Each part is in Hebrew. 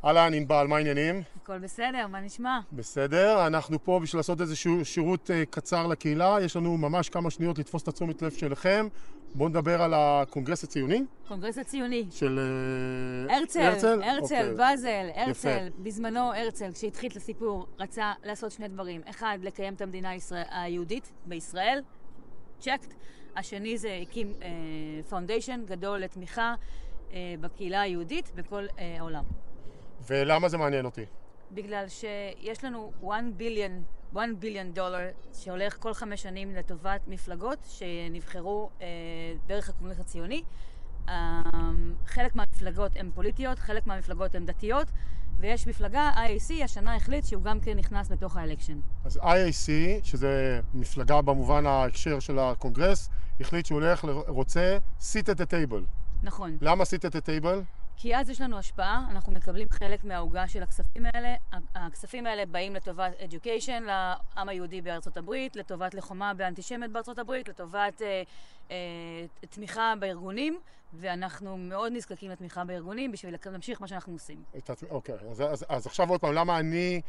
אהלן, ענבל, מה העניינים? הכל בסדר, מה נשמע? בסדר, אנחנו פה בשביל לעשות איזשהו שירות קצר לקהילה. יש לנו ממש כמה שניות לתפוס את התשומת לב שלכם. בואו נדבר על הקונגרס הציוני. קונגרס הציוני. של הרצל, אוקיי. באזל, הרצל. יפה. בזמנו הרצל, כשהתחיל את הסיפור, רצה לעשות שני דברים. אחד, לקיים את המדינה היהודית בישראל, צ'קט. השני זה הקים פאונדיישן גדול לתמיכה בקהילה היהודית בכל העולם. ולמה זה מעניין אותי? בגלל שיש לנו $1 ביליון שהולך כל 5 שנים לטובת מפלגות שנבחרו דרך הקונגרס הציוני. חלק מהמפלגות הן פוליטיות, חלק מהמפלגות הן דתיות, ויש מפלגה, IAC, השנה החליט שהוא גם כן נכנס בתוך האלקשן. אז IAC, שזה מפלגה במובן ההקשר של הקונגרס, החליט שהוא רוצה sit at the table. נכון. למה sit at the table? כי אז יש לנו השפעה, אנחנו מקבלים חלק מההוגה של הכספים האלה. הכספים האלה באים לטובת education לעם היהודי בארצות הברית, לטובת לוחמה באנטישמיות בארצות הברית, לטובת תמיכה בארגונים, ואנחנו מאוד נזקקים לתמיכה בארגונים בשביל להמשיך מה שאנחנו עושים. אוקיי, אז עכשיו עוד פעם, למה אני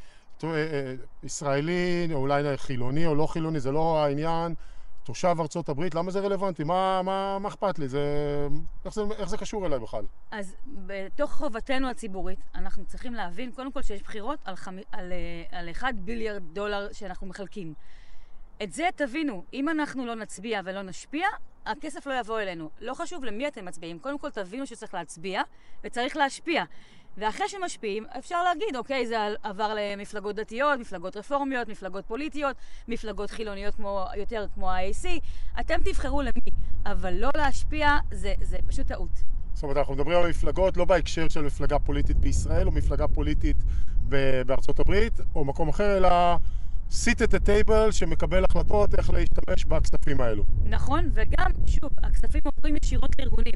ישראלי, או אולי חילוני או לא חילוני, זה לא העניין, תושב ארצות הברית, למה זה רלוונטי? מה אכפת לי? איך זה קשור אליי בכלל? אז בתוך חובתנו הציבורית, אנחנו צריכים להבין, קודם כל שיש בחירות על $1 ביליארד שאנחנו מחלקים. את זה תבינו, אם אנחנו לא נצביע ולא נשפיע, הכסף לא יבוא אלינו. לא חשוב למי אתם מצביעים, קודם כל תבינו שצריך להצביע וצריך להשפיע. ואחרי שמשפיעים, אפשר להגיד, אוקיי, זה עבר למפלגות דתיות, מפלגות רפורמיות, מפלגות פוליטיות, מפלגות חילוניות יותר כמו ה-IAC. אתם תבחרו למי, אבל לא להשפיע זה פשוט טעות. זאת אומרת, אנחנו מדברים על מפלגות לא בהקשר של מפלגה פוליטית בישראל, או מפלגה פוליטית בארצות הברית, או מקום אחר, אלא sit at the table שמקבל החלטות איך להשתמש בכספים האלו. נכון, וגם, שוב, הכספים עוברים ישירות לארגונים.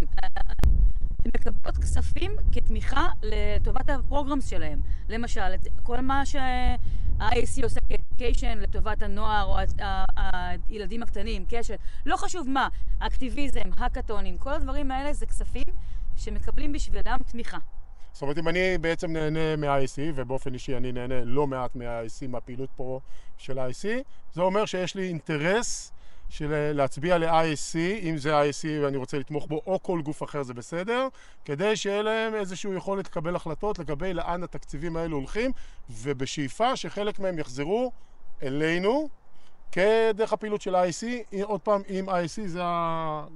הן מקבלות כספים כתמיכה לטובת הפרוגרמס שלהם. למשל, כל מה שה-IAC עושה כאדוקיישן לטובת הנוער או הילדים הקטנים, קשת, לא חשוב מה, האקטיביזם, הקטונים, כל הדברים האלה זה כספים שמקבלים בשבילם תמיכה. זאת אומרת, אם אני בעצם נהנה מה-IAC, ובאופן אישי אני נהנה לא מעט מה-IAC, מהפעילות פה של ה-IAC, זה אומר שיש לי אינטרס של להצביע ל-IAC, אם זה IAC ואני רוצה לתמוך בו, או כל גוף אחר זה בסדר, כדי שיהיה להם איזשהו יכולת לקבל החלטות לגבי לאן התקציבים האלו הולכים, ובשאיפה שחלק מהם יחזרו אלינו, כדרך הפעילות של IAC, עוד פעם, אם IAC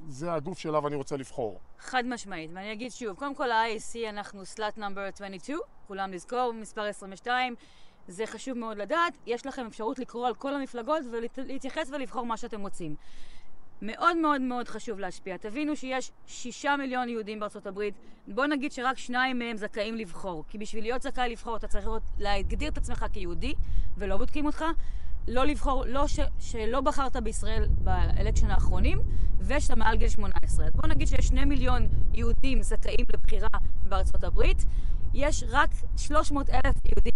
זה הגוף שלו אני רוצה לבחור. חד משמעית, ואני אגיד שוב, קודם כל ה-IAC אנחנו סלאט נאמבר 22, כולם לזכור, מספר 22, זה חשוב מאוד לדעת, יש לכם אפשרות לקרוא על כל המפלגות ולהתייחס ולבחור מה שאתם רוצים. מאוד מאוד מאוד חשוב להשפיע. תבינו שיש 6 מיליון יהודים בארצות הברית, בוא נגיד שרק 2 מהם זכאים לבחור, כי בשביל להיות זכאי לבחור אתה צריך להגדיר את עצמך כיהודי ולא בודקים אותך, לא לבחור, שלא בחרת בישראל באלקשן האחרונים ושאתה מעל גיל 18. אז בוא נגיד שיש 2 מיליון יהודים זכאים לבחירה בארצות הברית, יש רק 300,000 יהודים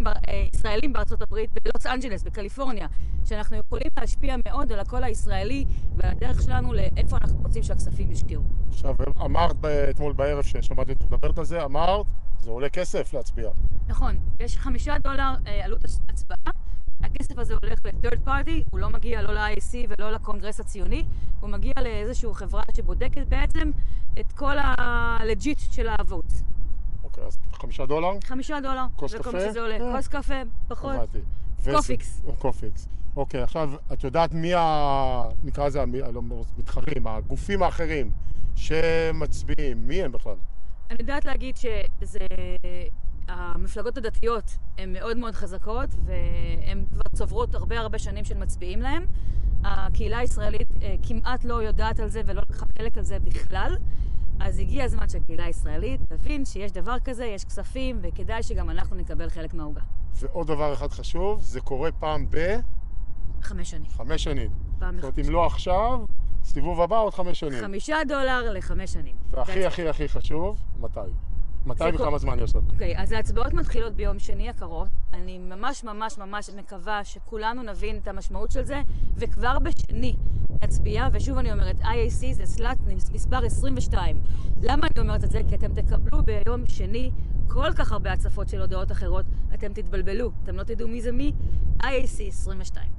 ישראלים בארצות הברית בלוס אנג'לס, בקליפורניה, שאנחנו יכולים להשפיע מאוד על הקול הישראלי ועל הדרך שלנו לאיפה אנחנו רוצים שהכספים ישקיעו. עכשיו, אמרת אתמול בערב ששמעתי את מדברת על זה, אמרת, זה עולה כסף להצביע. נכון, יש $5 עלות הצבעה. הכסף הזה הולך ל-third party, הוא לא מגיע לא ל-IAC ולא לקונגרס הציוני, הוא מגיע לאיזושהי חברה שבודקת בעצם את כל הלג'יט של האבות. אוקיי, אז $5? $5, כוס זה קפה? כל מה שזה עולה. כוס קפה, פחות. קופיקס. קופיקס. אוקיי, עכשיו, את יודעת מי נקרא לזה, המתחרים, הגופים האחרים שמצביעים, מי הם בכלל? אני יודעת להגיד שזה... המפלגות הדתיות הן מאוד מאוד חזקות והן כבר צוברות הרבה שנים של מצביעים להם. הקהילה הישראלית כמעט לא יודעת על זה ולא לקחה חלק על זה בכלל. אז הגיע הזמן שהקהילה הישראלית תבין שיש דבר כזה, יש כספים וכדאי שגם אנחנו נקבל חלק מההוגה. ועוד דבר אחד חשוב, זה קורה פעם 5 שנים. 5 שנים. פעם זאת אומרת, אם לא עכשיו, סיבוב הבא עוד 5 שנים. $5 ל5 שנים. והכי חשוב, מתי? מתי וכמה זמן יש לנו? אוקיי, אז ההצבעות מתחילות ביום שני הקרוב. אני ממש מקווה שכולנו נבין את המשמעות של זה, וכבר בשני נצביע, ושוב אני אומרת, IAC זה סלאט מספר 22. למה אני אומרת את זה? כי אתם תקבלו ביום שני כל כך הרבה הצפות של הודעות אחרות, אתם תתבלבלו, אתם לא תדעו מי זה מי, IAC 22.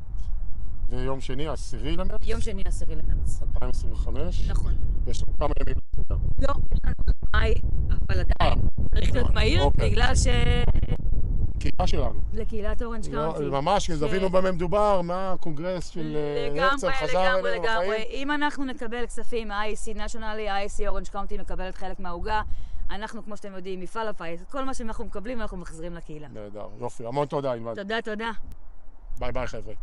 ויום שני, 10 למרץ? יום שני 10 למרץ. 2025? נכון. יש לנו כמה ימים לדבר. לא, יש לנו מאי, אבל עדיין צריך להיות מהיר, אוקיי. בגלל קהילה שלנו. לקהילת אורנג' לא, קאונטי. ממש, תבינו במה מדובר, מה הקונגרס של הרצל חזר אלינו בחיים. אם אנחנו נקבל כספים מה-IAC nationally, ה-IAC אורנג' קאונטי מקבלת חלק מהעוגה. אנחנו, כמו שאתם יודעים, מפעל הפיס, כל מה שאנחנו מקבלים אנחנו מחזירים לקהילה. נהדר, יופי, המון תודה, ענבל. תודה, תודה. ביי ביי חבר'ה.